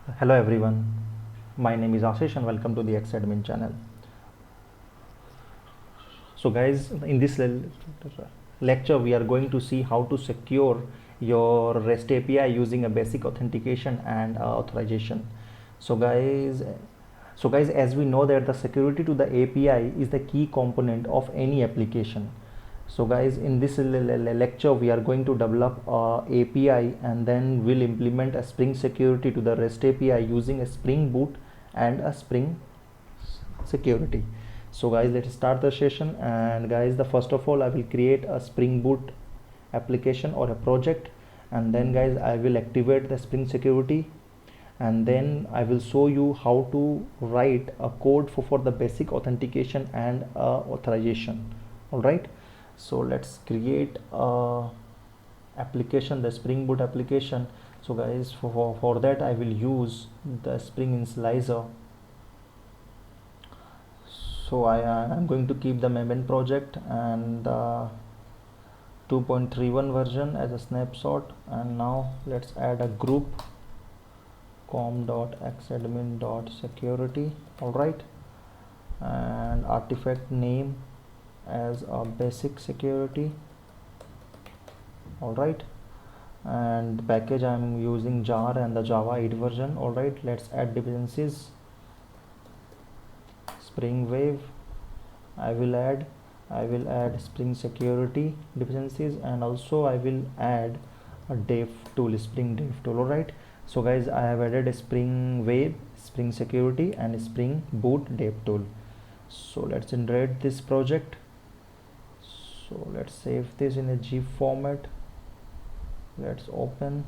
Hello everyone, my name is Ashish and welcome to the Xadmin channel. So guys, in this lecture we are going to see how to secure your REST API using a basic authentication and authorization. So guys, as we know that the security to the API is the key component of any application. So guys, in this lecture we are going to develop a API and then we'll implement a Spring security to the REST API using a Spring Boot and a Spring security. So guys, let's start the session. And guys, the first of all I will create a Spring Boot application or a project, and then guys I will activate the Spring security, and then I will show you how to write a code for the basic authentication and authorization. All right, so let's create a application, the Spring Boot application. So guys, for that I will use the Spring Initializer. So I am going to keep the maven project and the 2.31 version as a snapshot. And now let's add a group com.xadmin.security. all right, and artifact name as a basic security. all right, and package I'm using jar and the Java 8 version. all right, let's add dependencies. Spring Wave I will add Spring security dependencies, and also I will add a dev tool, Spring dev tool. all right, so guys, I have added a Spring Wave, Spring security and Spring Boot dev tool. So let's generate this project. So let's save this in a zip format. Let's open.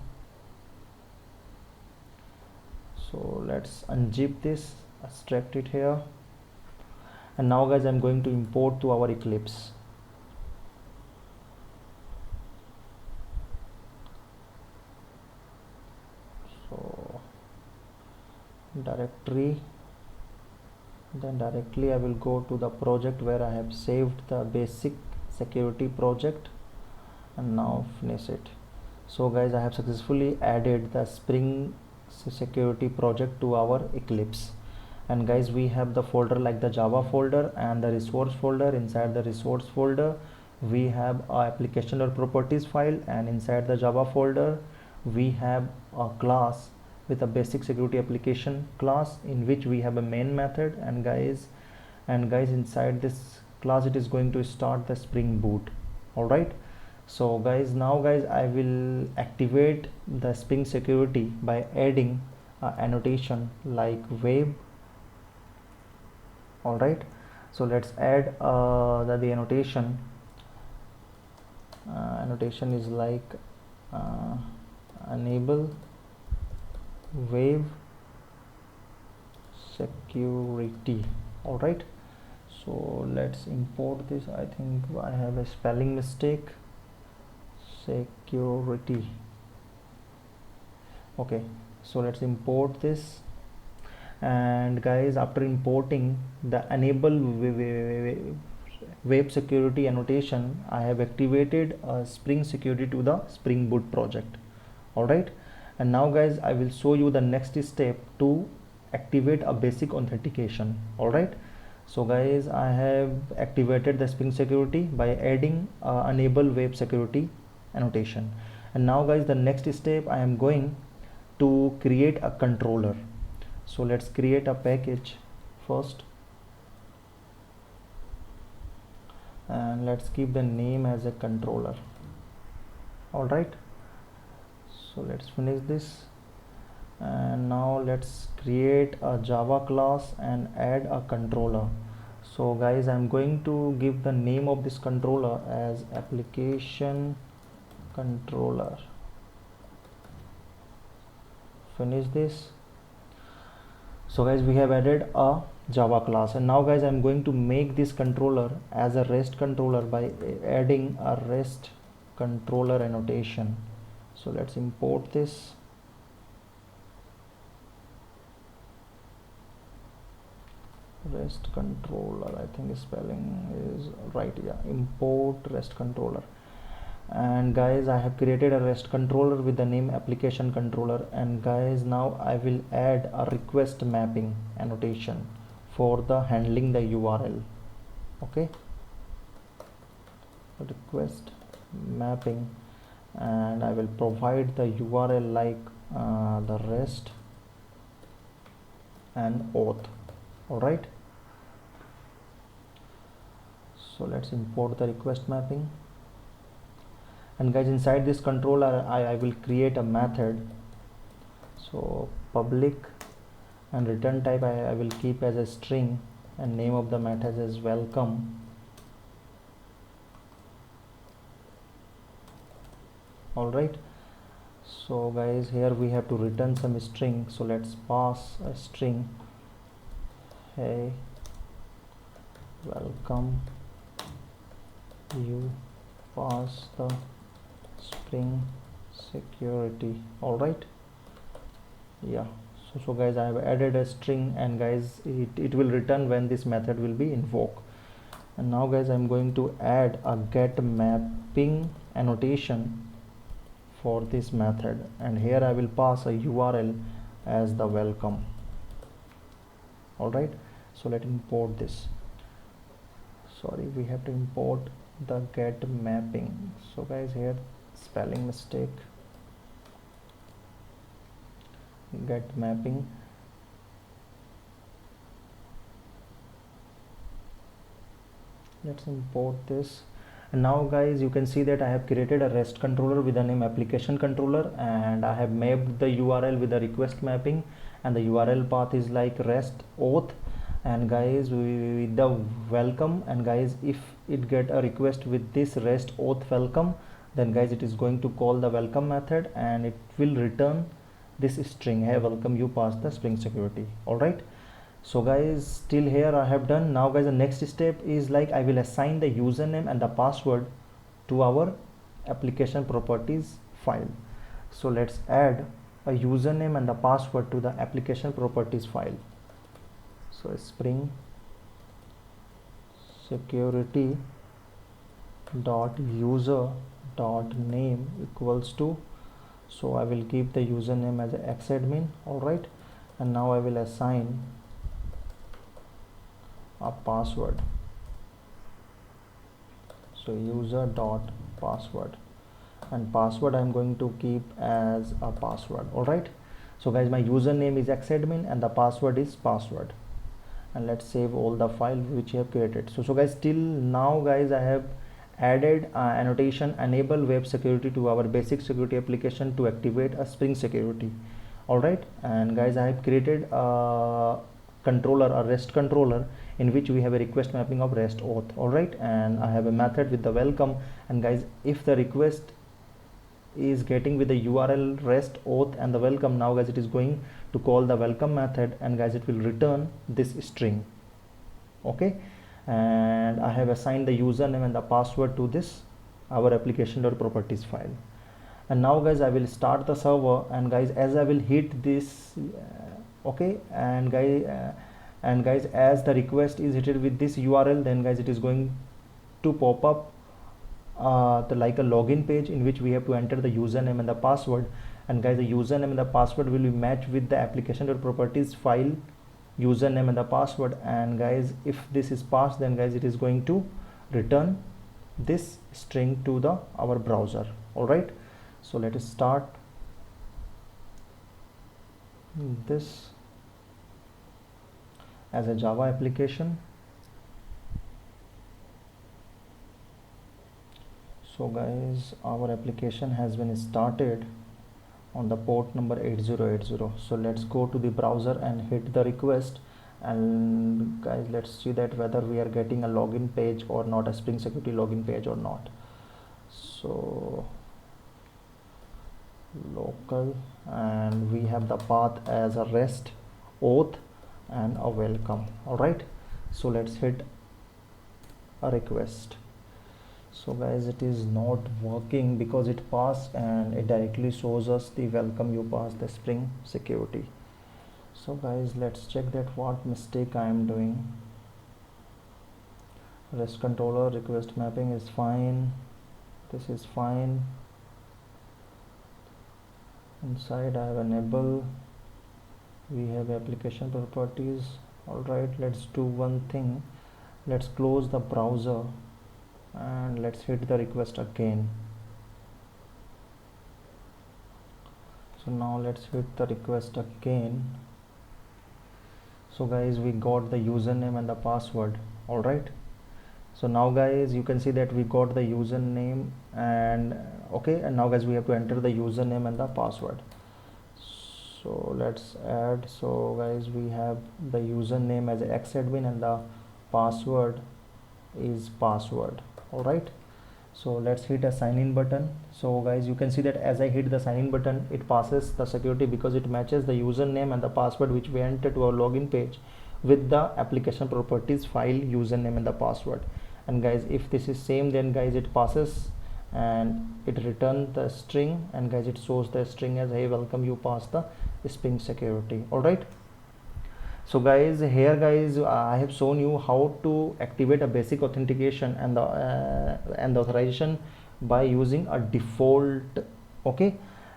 So let's unzip this, extract it here, and now guys I'm going to import to our Eclipse. So directory, then directly I will go to the project where I have saved the basic security project, and now finish it. So guys, I have successfully added the Spring security project to our Eclipse. And guys, we have the folder like the Java folder and the resource folder. Inside the resource folder we have our application or properties file, and inside the Java folder we have a class with a basic security application class in which we have a main method. And guys, inside this class it is going to start the Spring Boot. all right, so guys, now guys I will activate the Spring security by adding annotation like web. all right, so let's add the annotation. Annotation is like enable wave security. all right, so let's import this. I think I have a spelling mistake. Security. okay, so let's import this. And guys, after importing the enable web security annotation, I have activated Spring security to the Spring Boot project. all right, and now guys I will show you the next step to activate a basic authentication. all right, so guys, I have activated the Spring security by adding enable web security annotation. And now guys, the next step I am going to create a controller. So let's create a package first, and let's keep the name as a controller. all right, so let's finish this. And now let's create a Java class and add a controller. So guys, I'm going to give the name of this controller as application controller. Finish this. So guys, we have added a Java class, and now guys I'm going to make this controller as a REST controller by adding a REST controller annotation. So let's import this. REST controller, I think spelling is right. Yeah, import REST controller. And guys, I have created a REST controller with the name application controller, and guys, now I will add a request mapping annotation for the handling the URL. Okay, request mapping, and I will provide the URL like the REST and auth. All right, so let's import the request mapping. And guys, inside this controller I will create a method. So public and return type I will keep as a string, and name of the method is welcome. All right, so guys, here we have to return some string, so let's pass a string. Hey, welcome, you pass the Spring security. All right, yeah. So guys, I have added a string, and guys, it will return when this method will be invoked. And now guys, I'm going to add a get mapping annotation for this method, and here I will pass a URL as the welcome. All right, so let's import this. Sorry, we have to import the get mapping. So guys, here spelling mistake, get mapping. Let's import this. And now guys, you can see that I have created a REST controller with the name application controller, and I have mapped the URL with the request mapping, and the URL path is like REST auth, and guys, with the welcome. And guys, if it get a request with this REST auth welcome, then guys, it is going to call the welcome method, and it will return this string, hey welcome, you pass the Spring security. All right, so guys, till here I have done. Now guys, the next step is like I will assign the username and the password to our application properties file. So let's add a username and the password to the application properties file. So Spring security dot user dot name equals to, so I will keep the username as xadmin. All right, and now I will assign a password. So user dot password, and password I'm going to keep as a password. All right, so guys, my username is xadmin and the password is password. And let's save all the file which you have created. So guys, till now guys, I have added annotation enable web security to our basic security application to activate a Spring security. All right, and guys, I have created a controller, a REST controller, in which we have a request mapping of REST auth. All right, and I have a method with the welcome. And guys, if the request is getting with the URL REST auth and the welcome, now guys, it is going to call the welcome method, and guys, it will return this string. Okay, and I have assigned the username and the password to this our application.properties file. And now guys, I will start the server, and guys, as I will hit this okay, and guys, as the request is hit with this URL, then guys, it is going to pop up like a login page in which we have to enter the username and the password. And guys, the username and the password will be matched with the application.properties file username and the password. And guys, if this is passed, then guys, it is going to return this string to the our browser. All right, so let us start this as a Java application. So guys, our application has been started on the port number 8080. So let's go to the browser and hit the request, and guys, let's see that whether we are getting a login page or not, a Spring security login page or not. So local, and we have the path as a REST auth and a welcome. All right, so let's hit a request. So guys, it is not working because it passed and it directly shows us the welcome, you passed the Spring security. So guys, let's check that what mistake I am doing. REST controller request mapping is fine. this is fine. Inside I have enable, we have application properties. All right, let's do one thing. Let's close the browser and let's hit the request again. So now let's hit the request again. So guys, we got the username and the password. All right, so now guys, you can see that we got the username and okay, and now guys we have to enter the username and the password. So let's add. So guys, we have the username as xadmin and the password is password. All right, so let's hit a sign in button. So guys, you can see that as I hit the sign in button, it passes the security because it matches the username and the password which we entered to our login page with the application properties file username and the password. And guys, if this is same, then guys it passes and it returns the string, and guys it shows the string as hey welcome, you passed the Spring security. All right, so guys, here guys I have shown you how to activate a basic authentication and the authorization by using a default. Okay,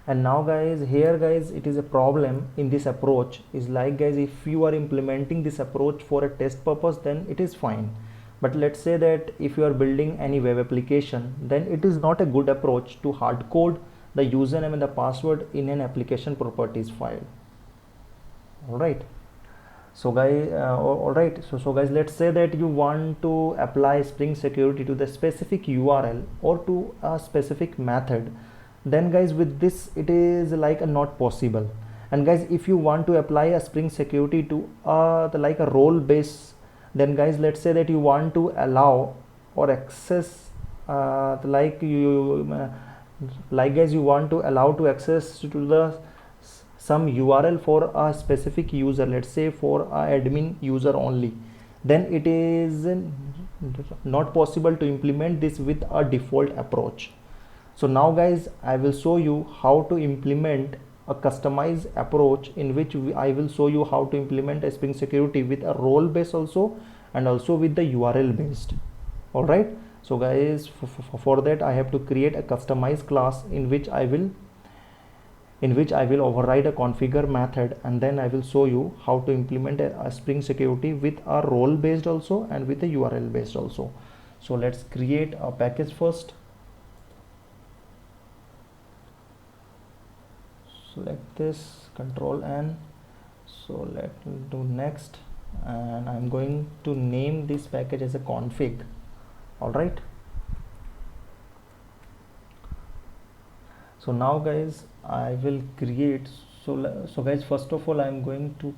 and now guys, here guys, it is a problem in this approach is like guys, if you are implementing this approach for a test purpose, then it is fine. But let's say that if you are building any web application, then it is not a good approach to hard code the username and the password in an application properties file. All right, so guys all right, so guys, let's say that you want to apply Spring security to the specific URL or to a specific method, then guys with this it is like a not possible. And guys, if you want to apply a Spring security to like a role base, then guys let's say that you want to allow or access like guys you want to allow to access to the some URL for a specific user, let's say for a admin user only, then it is not possible to implement this with a default approach. So now guys, I will show you how to implement a customized approach in which I will show you how to implement a Spring security with a role based also and also with the URL based. All right, so guys, for that I have to create a customized class in which I will override a configure method, and then I will show you how to implement a Spring security with a role based also and with a URL based also. So let's create a package first. Select this, Control N. So let's do next, and I'm going to name this package as a config. All right, so now guys I will create, so guys, first of all I'm going to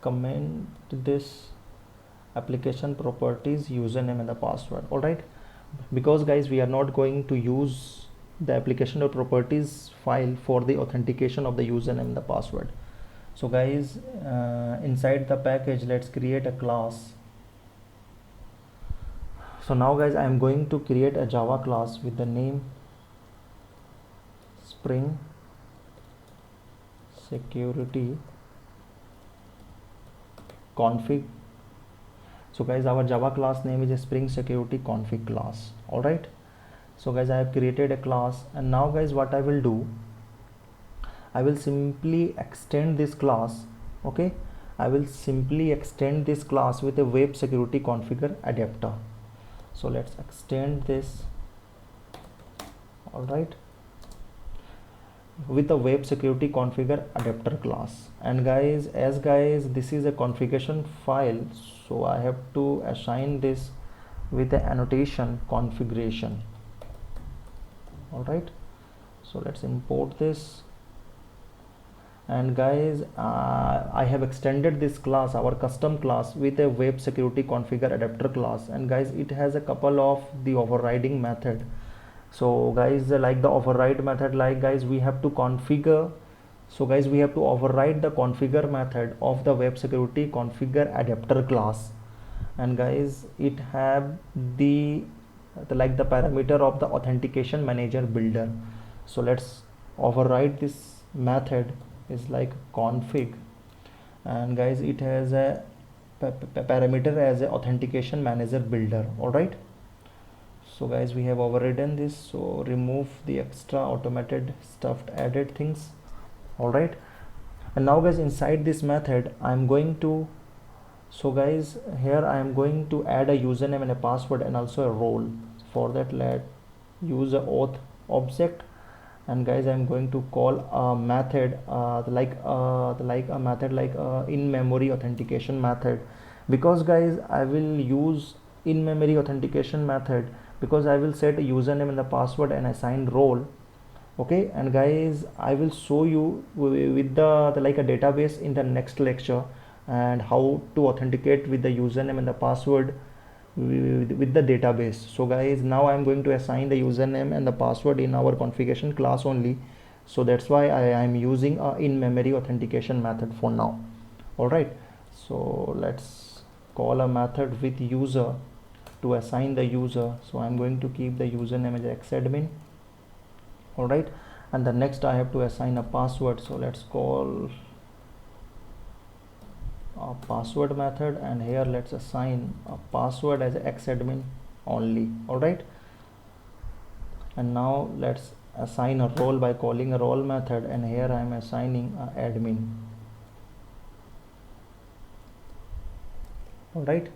comment this application properties username and the password. All right, because guys we are not going to use the application or properties file for the authentication of the username and the password. So guys, inside the package let's create a class. So now guys, I am going to create a Java class with the name Spring security config. So guys, our Java class name is a Spring security config class. All right, so guys, I have created a class, and now guys what I will do, I will simply extend this class. Okay, I will simply extend this class with a web security configure adapter. So let's extend this. All right, with the web security configure adapter class. And guys, as guys this is a configuration file, so I have to assign this with the annotation configuration. All right, so let's import this. And guys, I have extended this class, our custom class, with a web security configure adapter class. And guys, it has a couple of the overriding method. So guys, like the override method, like guys we have to configure, so guys we have to override the configure method of the web security configure adapter class. And guys, it have the like the parameter of the authentication manager builder. So let's override this method is like config, and guys it has a parameter as a authentication manager builder. All right, So guys, we have overridden this, so remove the extra automated stuffed added things. All right, and now guys, inside this method I'm going to, so guys, here I am going to add a username and a password and also a role. For that, let use a auth object, and guys, I'm going to call a method like a method like in-memory authentication method, because guys, I will use in-memory authentication method because I will set a username and the password and assign role. Okay, and guys, I will show you with the like a database in the next lecture, and how to authenticate with the username and the password with the database. So guys, now I'm going to assign the username and the password in our configuration class only, so that's why I am using a in-memory authentication method for now. All right, so let's call a method with user to assign the user. So I'm going to keep the username as xadmin. All right, and the next I have to assign a password, so let's call a password method, and here let's assign a password as xadmin only. All right, and now let's assign a role by calling a role method, and here I am assigning a admin. All right,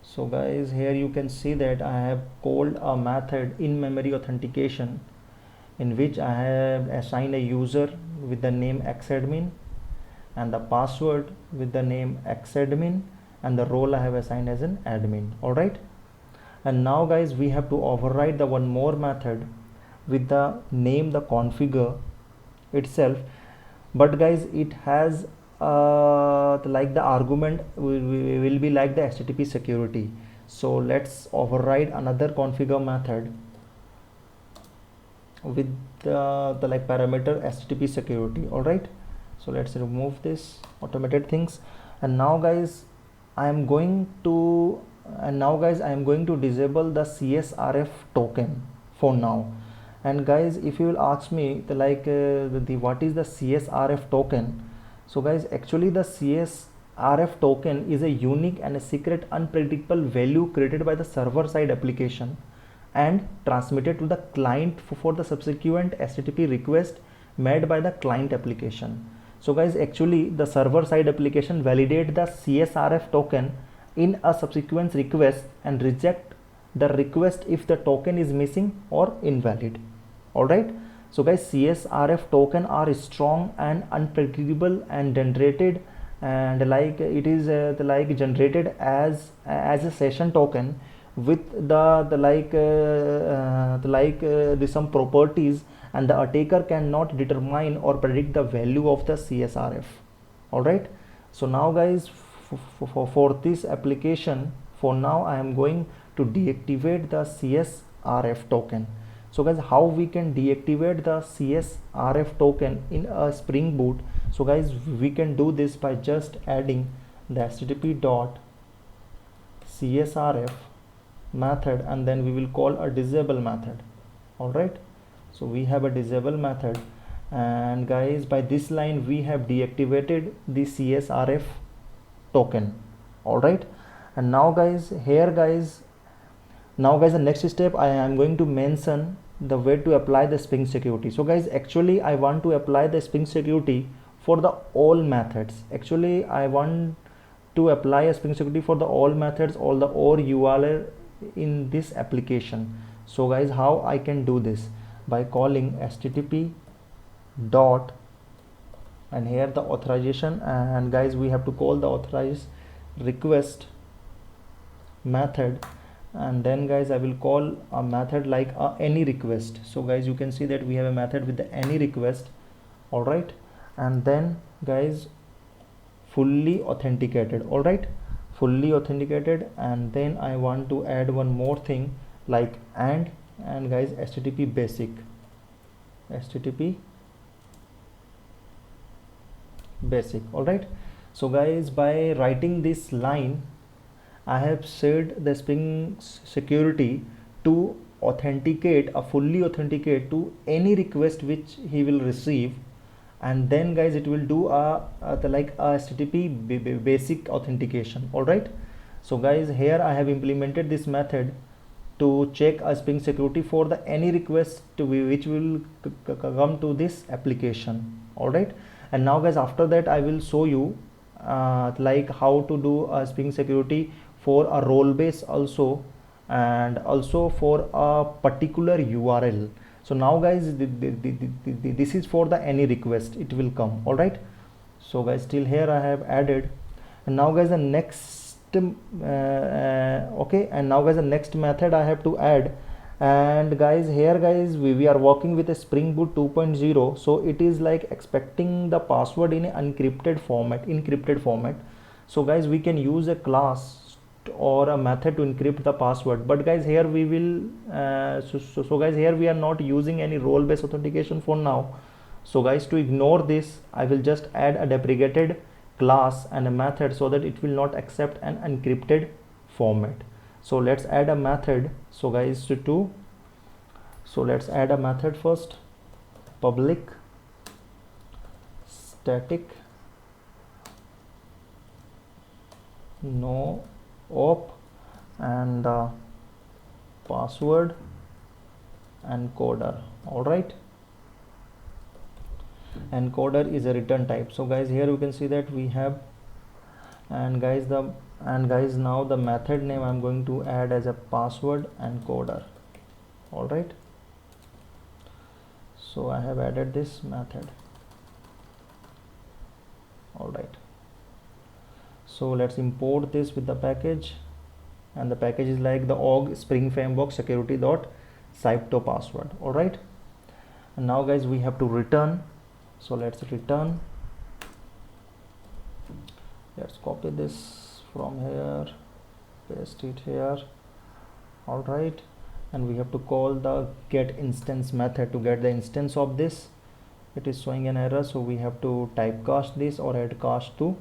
so guys, here you can see that I have called a method in memory authentication, in which I have assigned a user with the name xadmin and the password with the name xadmin, and the role I have assigned as an admin. All right, and now guys, we have to override the one more method with the name the configure itself, but guys, it has the argument will be like the HTTP security. So let's override another configure method with the like parameter HTTP security. All right, so let's remove this automated things, and now guys, I am going to disable the CSRF token for now. And guys, if you will ask me what is the CSRF token, so guys, actually the CSRF token is a unique and a secret unpredictable value created by the server side application and transmitted to the client for the subsequent HTTP request made by the client application. So guys, actually the server side application validate the CSRF token in a subsequent request and reject the request if the token is missing or invalid. All right, so guys, CSRF token are strong and unpredictable and generated, and like it is generated as a session token with some properties, and the attacker cannot determine or predict the value of the CSRF. All right, so now guys, for this application, for now I am going to deactivate the CSRF token. So guys, how we can deactivate the CSRF token in a Spring Boot? So guys, we can do this by just adding the http.csrf method, and then we will call a disable method. All right, so we have a disable method, and guys, by this line we have deactivated the CSRF token. All right, and now guys, the next step I am going to mention the way to apply the Spring security. So guys, actually I want to apply the Spring security for the all methods. Actually I want to apply a Spring security for the all methods, all the OR URL in this application. So guys, how I can do this? By calling http dot, and here the authorization, and guys, we have to call the authorize request method, and then guys, I will call a method like any request. So guys, you can see that we have a method with the any request. All right, and then guys, fully authenticated. All right, fully authenticated, and then I want to add one more thing like and guys, http basic. All right, so guys, by writing this line, I have set the Spring security to fully authenticate to any request which he will receive, and then guys, it will do a http basic authentication. All right, so guys, here I have implemented this method to check a Spring Security for the any request which will come to this application. All right, and now guys, after that I will show you like how to do a Spring Security for a role base also, and also for a particular URL. So now guys, this is for the any request it will come. All right, so guys, till here I have added, and now guys the next okay, and now guys the next method I have to add. And guys, here guys, we are working with a Spring Boot 2.0, so it is like expecting the password in an encrypted format. So guys, we can use a class or a method to encrypt the password, but guys here we will so guys, here we are not using any role based authentication for now. So guys, to ignore this, I will just add a deprecated class and a method so that it will not accept an encrypted format. So let's add a method. So guys, so let's add a method first. Public static no op and the password encoder. All right, encoder is a return type. So guys, here you can see that we have, and guys now the method name I'm going to add as a password encoder. All right, so I have added this method. All right, so let's import this with the package, and the package is like the org spring framework security.cypto password. All right, and now guys, we have to return. So let's return, let's copy this from here, paste it here. All right, and we have to call the get instance method to get the instance of this. It is showing an error, so we have to typecast this or add cast to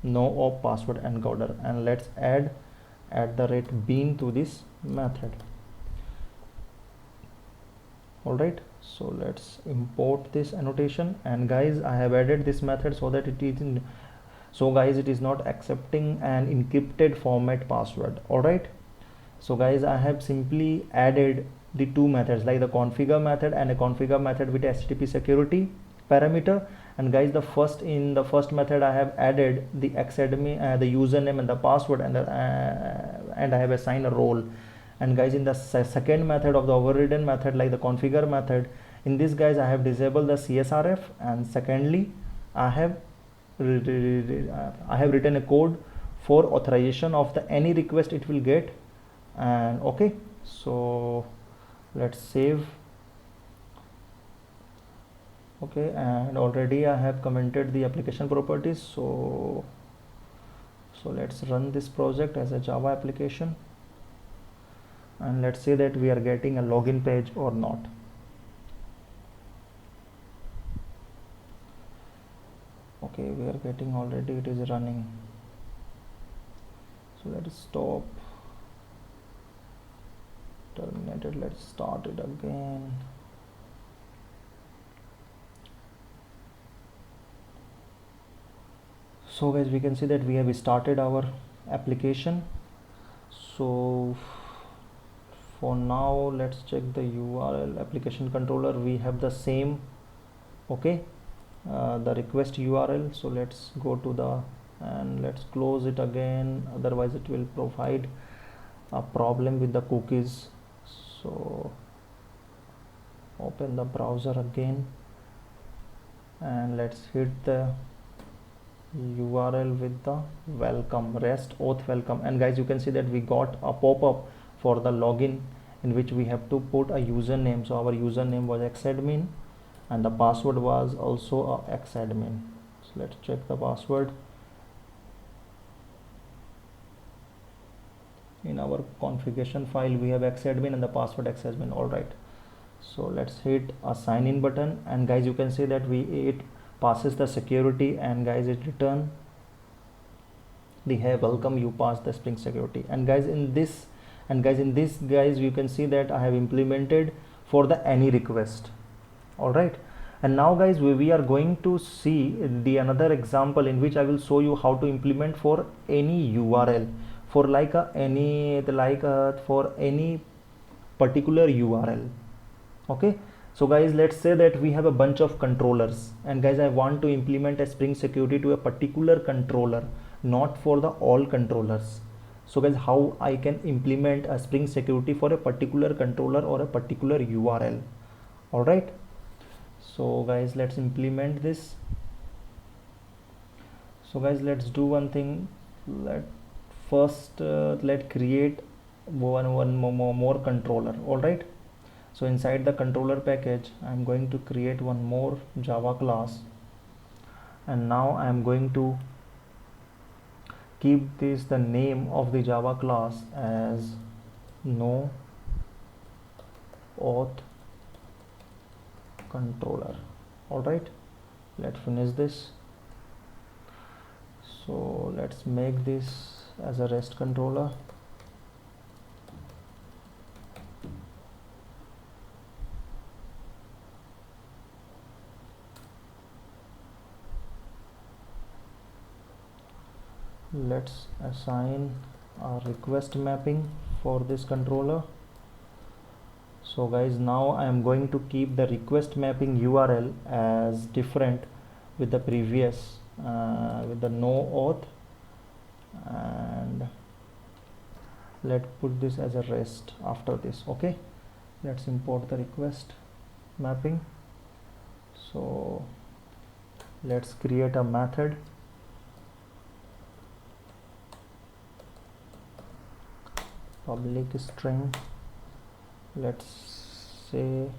no op password encoder, and let's add @bean to this method. All right, so let's import this annotation, and guys, I have added this method so that it is in, so guys, it is not accepting an encrypted format password. All right, so guys, I have simply added the two methods, like the configure method and a configure method with HTTP security parameter. And guys, in the first method I have added the xadmin, the username and the password, and I have assigned a role. And guys, in the second method of the overridden method, like the configure method, in this guys, I have disabled the CSRF, and secondly I have written a code for authorization of the any request it will get. And okay, so let's save. Okay, and already I have commented the application properties, so let's run this project as a Java application, and let's say that we are getting a login page or not. Okay, we are getting, already it is running. So let's stop, terminated, let's start it again. So guys, we can see that we have started our application. So for now, let's check the URL application controller. We have the same, okay, the request URL. So let's go to the, and let's close it again, otherwise it will provide a problem with the cookies. So open the browser again, and let's hit the URL with the welcome, rest auth welcome. And guys, you can see that we got a pop-up for the login, in which we have to put a username. So our username was xadmin, and the password was also a xadmin. So let's check the password. In our configuration file, we have xadmin and the password xadmin. All right, so let's hit a sign in button, and guys, you can see that it passes the security, and guys, it return the hey welcome, you passed the Spring Security. And guys, in this guys, you can see that I have implemented for the any request. All right, and now guys, we are going to see the another example in which I will show you how to implement for any URL, for like for any particular URL. Okay, so guys, let's say that we have a bunch of controllers, and guys, I want to implement a Spring Security to a particular controller, not for the all controllers. So guys, how I can implement a Spring Security for a particular controller or a particular URL? All right, so guys, let's implement this. So guys, let's do one thing. Let create one more controller. All right, so inside the controller package, I'm going to create one more Java class, and now I'm going to keep this the name of the Java class as no auth controller. All right, let's finish this. So let's make this as a REST controller. Let's assign a request mapping for this controller. So guys, now I am going to keep the request mapping URL as different with the previous with the no auth, and let's put this as a REST after this. Okay, let's import the request mapping. So let's create a method. Public string, let's say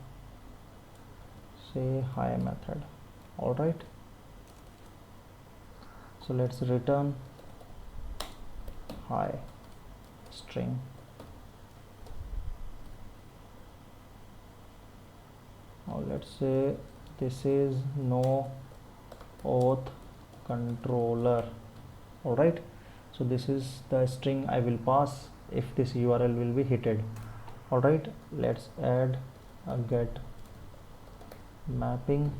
hi method. All right, so let's return hi string. Now let's say this is no auth controller. All right, so this is the string I will pass if this URL will be hitted. All right, let's add a get mapping.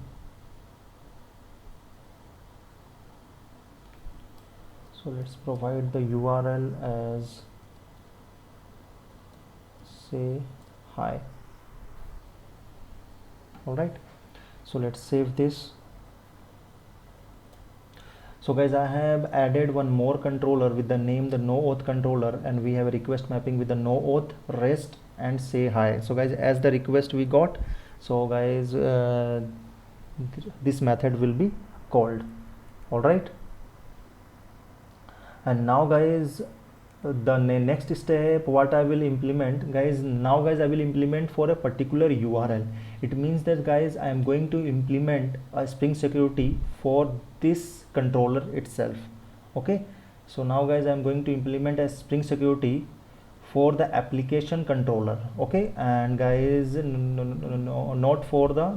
So let's provide the URL as say hi. All right, so let's save this. So guys, I have added one more controller with the name the no auth controller, and we have a request mapping with the no auth, REST, and say hi. So guys, as the request we got, so guys, this method will be called. All right, and now guys, the next step what I will implement, guys, now guys, I will implement for a particular URL. It means that guys, I am going to implement a Spring Security for this controller itself. Okay, so now guys, I am going to implement a Spring Security for the application controller. Okay, and guys, no, not for the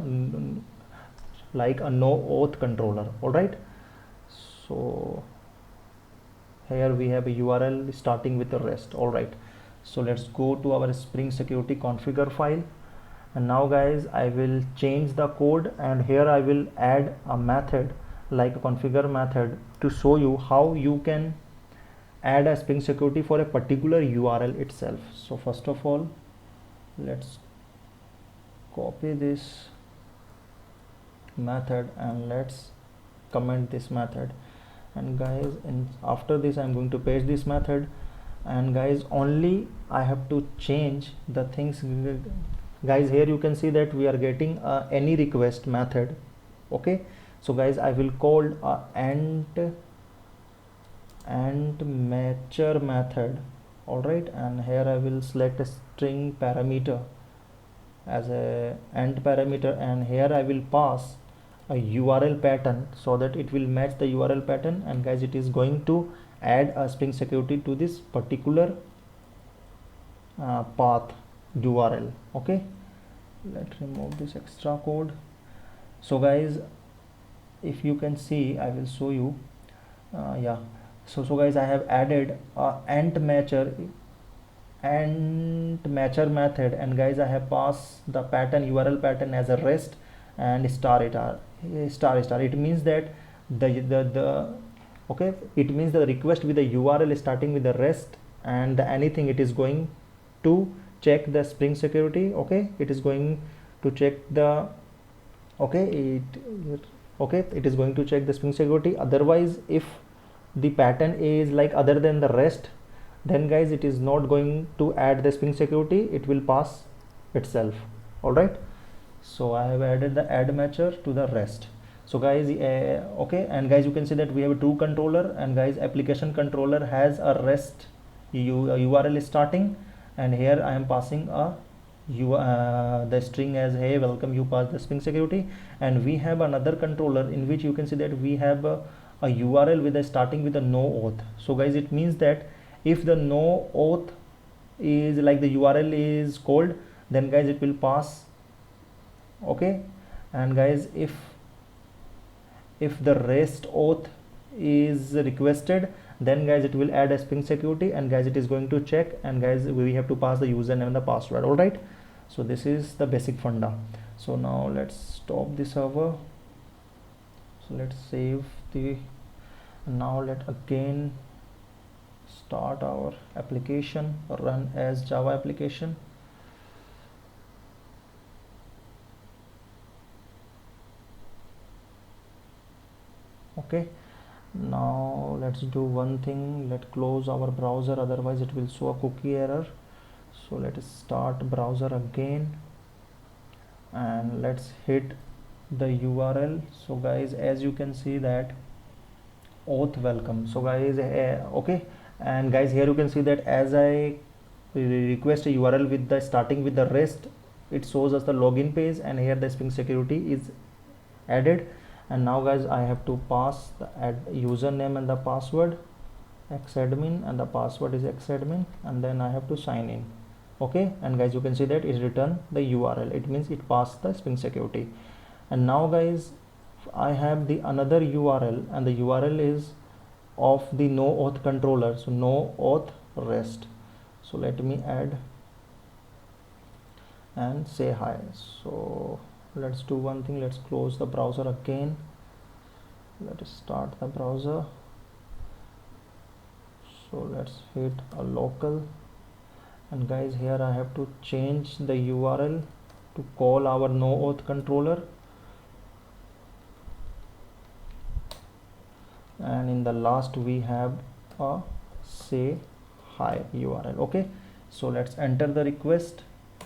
like a no auth controller. All right, so here we have a URL starting with the REST. All right, so let's go to our Spring Security configure file, and now guys, I will change the code, and here I will add a method like a configure method to show you how you can add a Spring Security for a particular URL itself. So first of all, let's copy this method and let's comment this method, and guys, and after this I'm going to paste this method, and guys, only I have to change the things. Guys, here you can see that we are getting any request method. Okay, so guys, I will call ant matcher method. All right, and here I will select a string parameter as a ant parameter, and here I will pass a URL pattern so that it will match the URL pattern, and guys, it is going to add a Spring Security to this particular path URL. Okay, let's remove this extra code. So guys, if you can see, I will show you. Yeah, so guys, I have added ant matcher method, and guys, I have passed the pattern URL pattern as a REST and star. It means that the okay, it means the request with the URL starting with the REST, and anything it is going to check the Spring Security. Okay, it is going to check the it is going to check the Spring Security. Otherwise, if the pattern is like other than the REST, then guys it is not going to add the Spring Security, it will pass itself. All right, so I have added the add matcher to the REST. So guys, okay, and guys you can see that we have a true controller, and guys application controller has a REST URL starting, and here I am passing the string as hey welcome, you pass the Spring Security. And we have another controller in which you can see that we have a URL with a starting with a no auth. So guys, it means that if the no auth is like the URL is called, then guys it will pass. Okay, and guys if the REST auth is requested, then guys it will add a Spring Security, and guys it is going to check, and guys we have to pass the username and the password. All right, so this is the basic funda. So now let's stop the server. So let's save the, now let again start our application, run as Java application. Okay, now let's do one thing, let's close our browser, otherwise it will show a cookie error. So let us start browser again, and let's hit the URL. So guys, as you can see that auth welcome. So guys, okay, and guys here you can see that as I request a URL with the starting with the REST, it shows us the login page, and here the Spring Security is added. And now guys I have to pass the username and the password xadmin, and the password is xadmin, and then I have to sign in. Okay, and guys you can see that it returned the URL, it means it passed the Spring Security. And now guys I have the another URL, and the URL is of the no auth controller, so no auth REST. So let me add and say hi. So let's do one thing, let's close the browser again, let us start the browser. So let's hit a local, and guys here I have to change the URL to call our no auth controller, and in the last we have a say hi URL. Okay, so let's enter the request.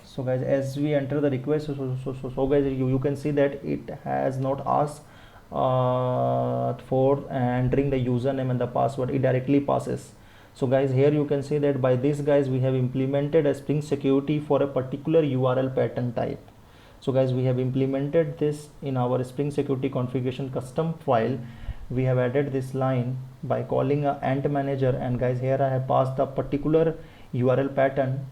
So guys, as we enter the request, so guys you can see that it has not asked for entering the username and the password, it directly passes. So guys here you can see that by this guys we have implemented a Spring Security for a particular URL pattern type. So guys we have implemented this in our Spring Security configuration custom file. We have added this line by calling a ant manager, and guys here I have passed the particular URL pattern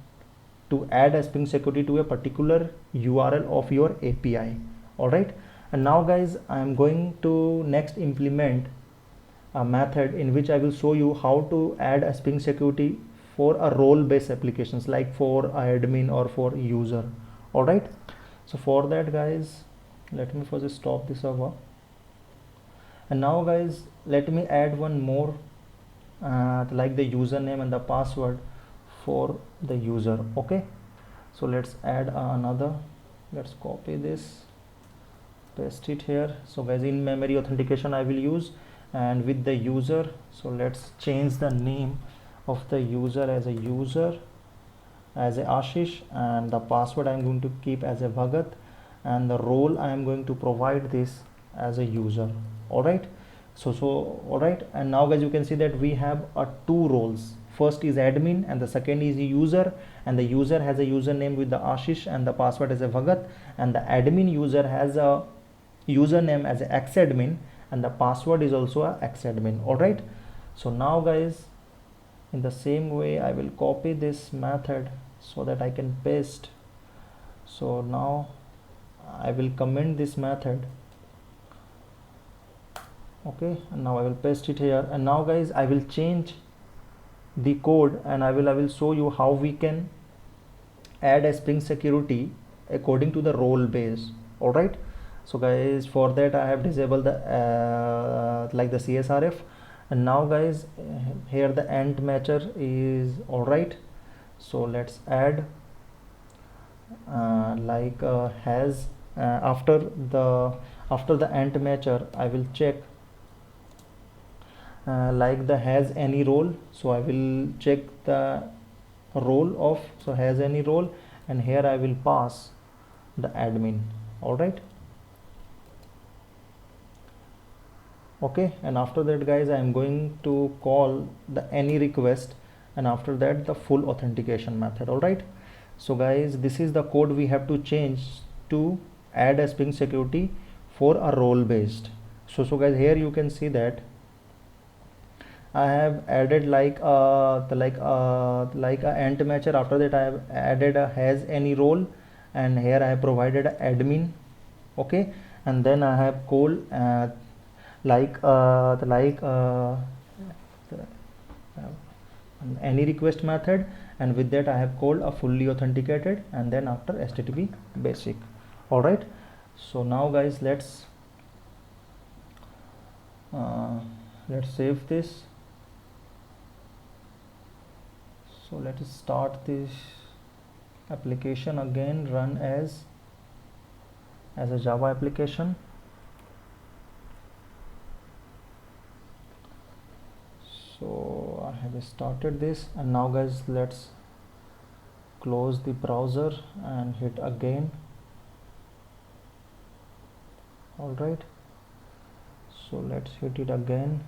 to add a Spring Security to a particular URL of your API. All right, and now guys I am going to next implement a method in which I will show you how to add a Spring Security for a role based applications like for admin or for user. All right, so for that guys let me first stop the server, and now guys let me add one more like the username and the password for the user. Okay, so let's add another, let's copy this, paste it here. So guys in memory authentication I will use, and with the user, so let's change the name of the user as a user as a Ashish, and the password I am going to keep as a Bhagat, and the role I am going to provide this as a user. All right, so all right, and now guys you can see that we have two roles. First is admin and the second is user, and the user has a username with the Ashish and the password as a Bhagat, and the admin user has a username as a xadmin and the password is also a xadmin. All right, so now guys in the same way I will copy this method so that I can paste. So now I will comment this method. Okay, and now I will paste it here, and now guys I will change the code, and I will show you how we can add a Spring Security according to the role base. All right, so guys for that I have disabled the like the CSRF, and now guys here the ant matcher is all right. So let's add has after the ant matcher, I will check like the has any role. So I will check the role of, so has any role, and here I will pass the admin. All right. Okay, and after that guys, I am going to call the any request, and after that the full authentication method. All right. So guys, this is the code we have to change to add a Spring Security for a role based. So guys, here you can see that I have added like a ant matcher. After that I have added a has any role, and here I have provided a admin. Okay, and then I have called any request method, and with that I have called a fully authenticated, and then after HTTP basic. All right. So now guys, let's save this. So let us start this application again, run as a Java application. So I have started this, and now guys, let's close the browser and hit again. All right. So let's hit it again,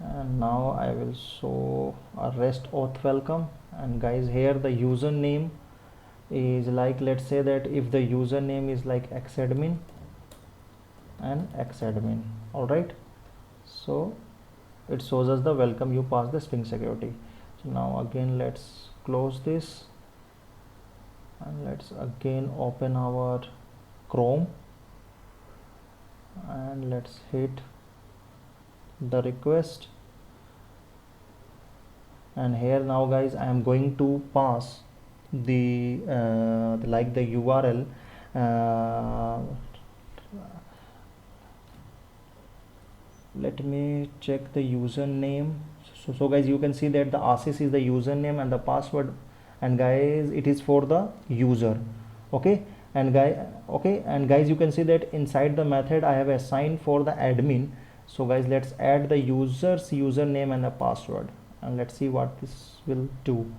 and now I will show a REST auth welcome. And guys, here the username is like, let's say that if the username is like xadmin and xadmin. All right. So it shows us the welcome, you pass the Spring Security. So now again, let's close this, and let's again open our Chrome, and let's hit the request. And here now guys, I am going to pass the URL. Let me check the username. So guys, you can see that the Ashish is the username, and the password, and guys, it is for the user. Okay, and guys, you can see that inside the method I have assigned for the admin. So guys, let's add the user's username and the password, and let's see what this will do.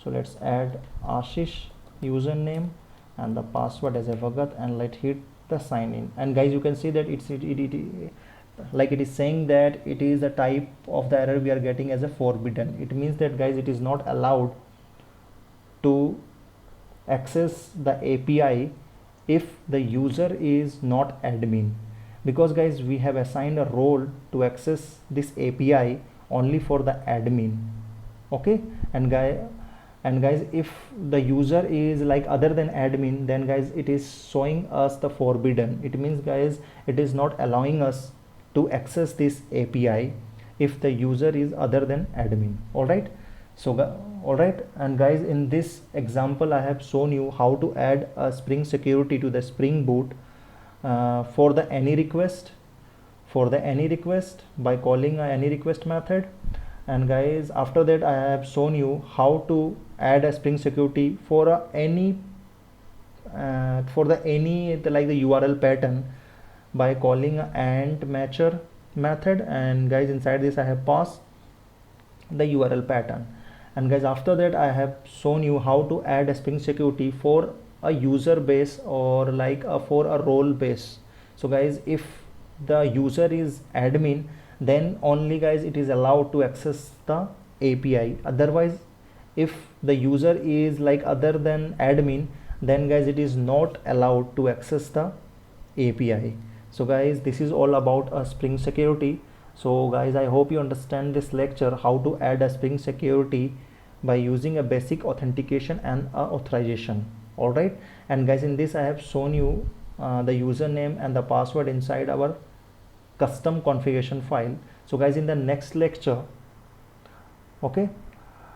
So let's add Ashish username and the password as a Bhagat, and let's hit the sign in. And guys, you can see that it is saying that it is the type of the error we are getting as a forbidden. It means that guys, it is not allowed to access the API if the user is not admin, because guys, we have assigned a role to access this API only for the admin. Okay, and guys, if the user is like other than admin, then guys, it is showing us the forbidden. It means guys, it is not allowing us to access this API if the user is other than admin. All right. So all right, and guys, in this example I have shown you how to add a Spring Security to the Spring Boot for the any request by calling a any request method. And guys, after that I have shown you how to add a Spring Security for any the URL pattern by calling a ant matcher method. And guys, inside this I have passed the URL pattern. And guys, after that I have shown you how to add a Spring Security for a user base or like for a role base. So guys, if the user is admin, then only guys it is allowed to access the API. Otherwise, if the user is like other than admin, then guys, it is not allowed to access the API. So guys, this is all about a Spring Security. So guys, I hope you understand this lecture, how to add a Spring Security by using a basic authentication and authorization. All right. And guys, in this I have shown you the username and the password inside our custom configuration file. So guys, in the next lecture, okay,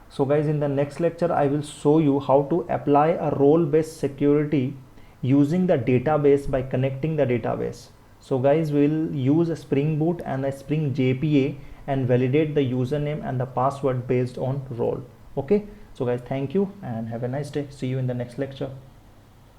so guys, in the next lecture I will show you how to apply a role-based security using the database by connecting the database. So guys, we'll use a Spring Boot and a Spring JPA and validate the username and the password based on role. Okay, So guys, thank you and have a nice day. See you in the next lecture.